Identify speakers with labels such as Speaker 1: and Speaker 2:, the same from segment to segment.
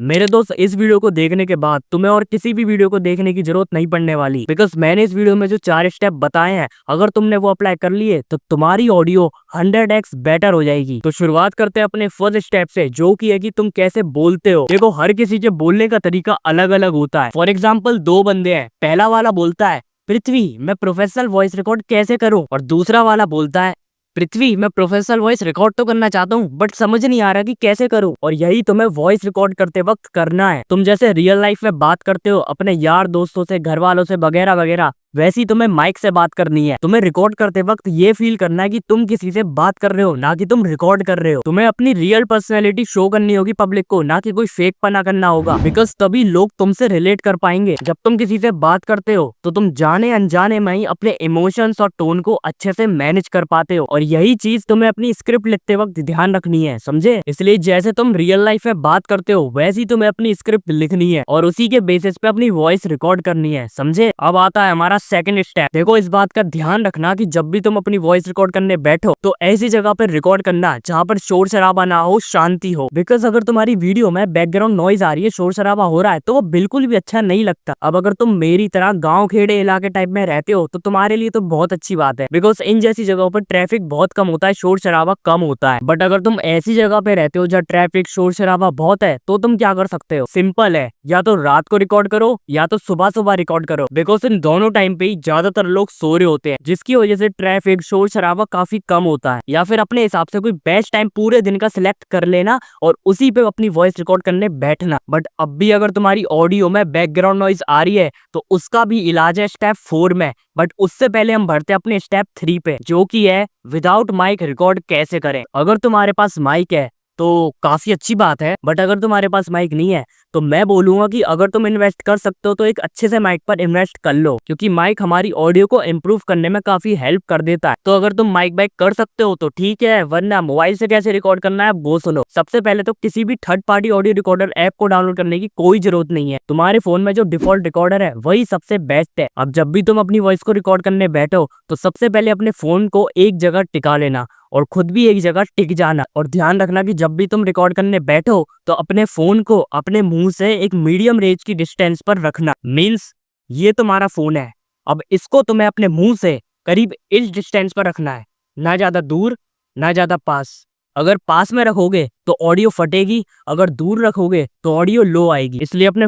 Speaker 1: मेरे दोस्त, इस वीडियो को देखने के बाद तुम्हें और किसी भी वीडियो को देखने की जरूरत नहीं पड़ने वाली, बिकॉज मैंने इस वीडियो में जो 4 स्टेप बताए हैं, अगर तुमने वो अप्लाई कर लिए तो तुम्हारी ऑडियो 100x बेटर हो जाएगी। तो शुरुआत करते हैं अपने फर्स्ट स्टेप से, जो कि है कि तुम कैसे बोलते हो। देखो, हर किसी के बोलने का तरीका अलग अलग होता है। फॉर एग्जाम्पल, 2 बंदे हैं, पहला वाला बोलता है पृथ्वी मैं प्रोफेशनल वॉइस रिकॉर्ड कैसे करूं, और दूसरा वाला बोलता है पृथ्वी मैं प्रोफेशनल वॉइस रिकॉर्ड तो करना चाहता हूँ बट समझ नहीं आ रहा कि कैसे करूँ। और यही तुम्हें वॉइस रिकॉर्ड करते वक्त करना है। तुम जैसे रियल लाइफ में बात करते हो अपने यार दोस्तों से, घर वालों से वगैरह वगैरह, वैसी तुम्हें माइक से बात करनी है। तुम्हें रिकॉर्ड करते वक्त ये फील करना है कि तुम किसी से बात कर रहे हो, ना कि तुम रिकॉर्ड कर रहे हो। तुम्हें अपनी रियल पर्सनैलिटी शो करनी होगी पब्लिक को, ना कि कोई फेक पना करना होगा, बिकॉज तभी लोग तुमसे रिलेट कर पाएंगे। जब तुम किसी से बात करते हो तो तुम जाने अनजाने में ही अपने इमोशंस और टोन को अच्छे से मैनेज कर पाते हो, और यही चीज तुम्हें अपनी स्क्रिप्ट लिखते वक्त ध्यान रखनी है, समझे। इसलिए जैसे तुम रियल लाइफ में बात करते हो वैसी तुम्हें अपनी स्क्रिप्ट लिखनी है और उसी के बेसिस पे अपनी वॉइस रिकॉर्ड करनी है, समझे। अब आता है हमारा सेकंड स्टेप। देखो, इस बात का ध्यान रखना कि जब भी तुम अपनी वॉइस रिकॉर्ड करने बैठो तो ऐसी जगह पर रिकॉर्ड करना जहाँ पर शोर शराबा ना हो, शांति हो। बिकॉज अगर तुम्हारी वीडियो में बैकग्राउंड नॉइज आ रही है, शोर शराबा हो रहा है, तो वो बिल्कुल भी अच्छा नहीं लगता। अब अगर तुम मेरी तरह गाँव खेड़े इलाके टाइप में रहते हो तो तुम्हारे लिए तो बहुत अच्छी बात है, बिकॉज इन जैसी जगहों पर ट्रैफिक बहुत कम होता है, शोर शराबा कम होता है। बट अगर तुम ऐसी जगह पे रहते हो जहाँ ट्रैफिक शोर शराबा बहुत है, तो तुम क्या कर सकते हो, सिंपल है, या तो रात को रिकॉर्ड करो या तो सुबह सुबह रिकॉर्ड करो। बिकॉज इन दोनों टाइम पे ही ज्यादातर लोग सो रहे होते हैं, जिसकी वजह से ट्रैफिक शोर शराबा काफी कम होता है। या फिर अपने हिसाब से कोई बेस्ट टाइम पूरे दिन का सिलेक्ट कर लेना और उसी पे अपनी वॉइस रिकॉर्ड करने बैठना। बट अब भी अगर तुम्हारी ऑडियो में बैकग्राउंड नॉइज आ रही है तो उसका भी इलाज है स्टेप 4 में। बट उससे पहले हम बढ़ते अपने स्टेप 3 पे, जो कि है विदाउट माइक रिकॉर्ड कैसे करें। अगर तुम्हारे पास माइक है तो काफी अच्छी बात है, बट अगर तुम्हारे पास माइक नहीं है तो मैं बोलूंगा कि अगर तुम इन्वेस्ट कर सकते हो तो एक अच्छे से माइक पर इन्वेस्ट कर लो, क्योंकि माइक हमारी ऑडियो को इम्प्रूव करने में काफी हेल्प कर देता है। तो अगर तुम माइक बाइक कर सकते हो तो ठीक है, वरना मोबाइल से कैसे रिकॉर्ड करना है वो सुनो। सबसे पहले तो किसी भी third party audio recorder app को डाउनलोड करने की कोई जरूरत नहीं है। तुम्हारे फोन में जो डिफॉल्ट रिकॉर्डर है वही सबसे बेस्ट है। अब जब भी तुम अपनी वॉइस को रिकॉर्ड करने बैठो तो सबसे पहले अपने फोन को एक जगह टिका लेना और खुद भी एक जगह टिक जाना। और ध्यान रखना कि जब भी तुम रिकॉर्ड करने बैठो तो अपने फोन को अपने मुंह से एक मीडियम रेंज की डिस्टेंस पर रखना। मींस ये तुम्हारा फोन है, अब इसको तुम्हें अपने मुंह से करीब इस डिस्टेंस पर रखना है, ना ज्यादा दूर ना ज्यादा पास। अगर पास में रखोगे तो ऑडियो फटेगी, अगर दूर रखोगे तो ऑडियो लो आएगी। इसलिए अपने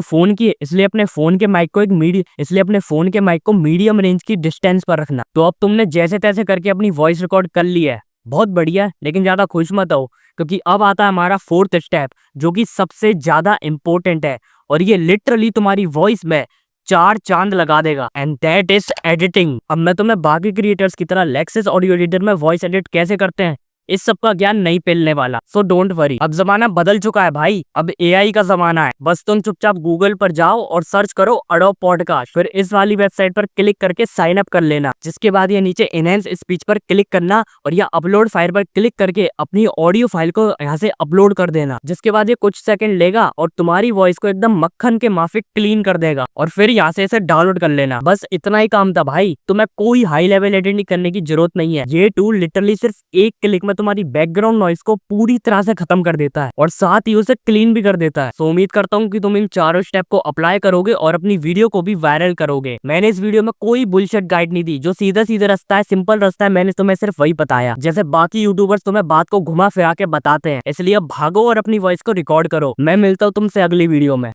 Speaker 1: फोन के माइक को मीडियम रेंज की डिस्टेंस पर रखना। तो अब तुमने जैसे तैसे करके अपनी वॉइस रिकॉर्ड कर ली है, बहुत बढ़िया, लेकिन ज्यादा खुश मत हो, क्योंकि अब आता है हमारा 4th स्टेप, जो कि सबसे ज्यादा इंपॉर्टेंट है और ये लिटरली तुम्हारी वॉइस में 4 चांद लगा देगा, एंड दैट इज एडिटिंग। अब मैं तुम्हें बाकी क्रिएटर्स की तरह लेक्सिस ऑडियो एडिटर में वॉइस एडिट कैसे करते हैं इस सब का ज्ञान नहीं मिलने वाला, सो डोंट वरी। अब जमाना बदल चुका है भाई, अब एआई का जमाना है। बस तुम चुपचाप गूगल पर जाओ और सर्च करो अडोब पॉडकास्ट, फिर इस वाली वेबसाइट पर क्लिक करके साइन अप कर लेना। जिसके बाद ये नीचे एनहेंस स्पीच पर क्लिक करना और या अपलोड फाइल पर क्लिक करके अपनी ऑडियो फाइल को यहाँ से अपलोड कर देना। जिसके बाद ये कुछ सेकंड लेगा और तुम्हारी वॉइस को एकदम मक्खन के माफिक क्लीन कर देगा, और फिर यहाँ से इसे डाउनलोड कर लेना। बस इतना ही काम था भाई, तुम्हें कोई हाई लेवल एडिटिंग करने की जरूरत नहीं है। ये टूल लिटरली सिर्फ एक क्लिक में तुम्हारी बैकग्राउंड नॉइस को पूरी तरह से खत्म कर देता है और साथ ही उसे क्लीन भी कर देता है। तो उम्मीद करता हूँ कि तुम इन चारों स्टेप को अप्लाई करोगे और अपनी वीडियो को भी वायरल करोगे। मैंने इस वीडियो में कोई बुलशिट गाइड नहीं दी, जो सीधा सीधा रास्ता है, सिंपल रास्ता है, मैंने तुम्हें सिर्फ वही बताया। जैसे बाकी यूट्यूबर्स तुम्हें बात को घुमा फिरा के बताते हैं। इसलिए अब भागो और अपनी वॉइस को रिकॉर्ड करो। मैं मिलता हूँ तुमसे अगली वीडियो में।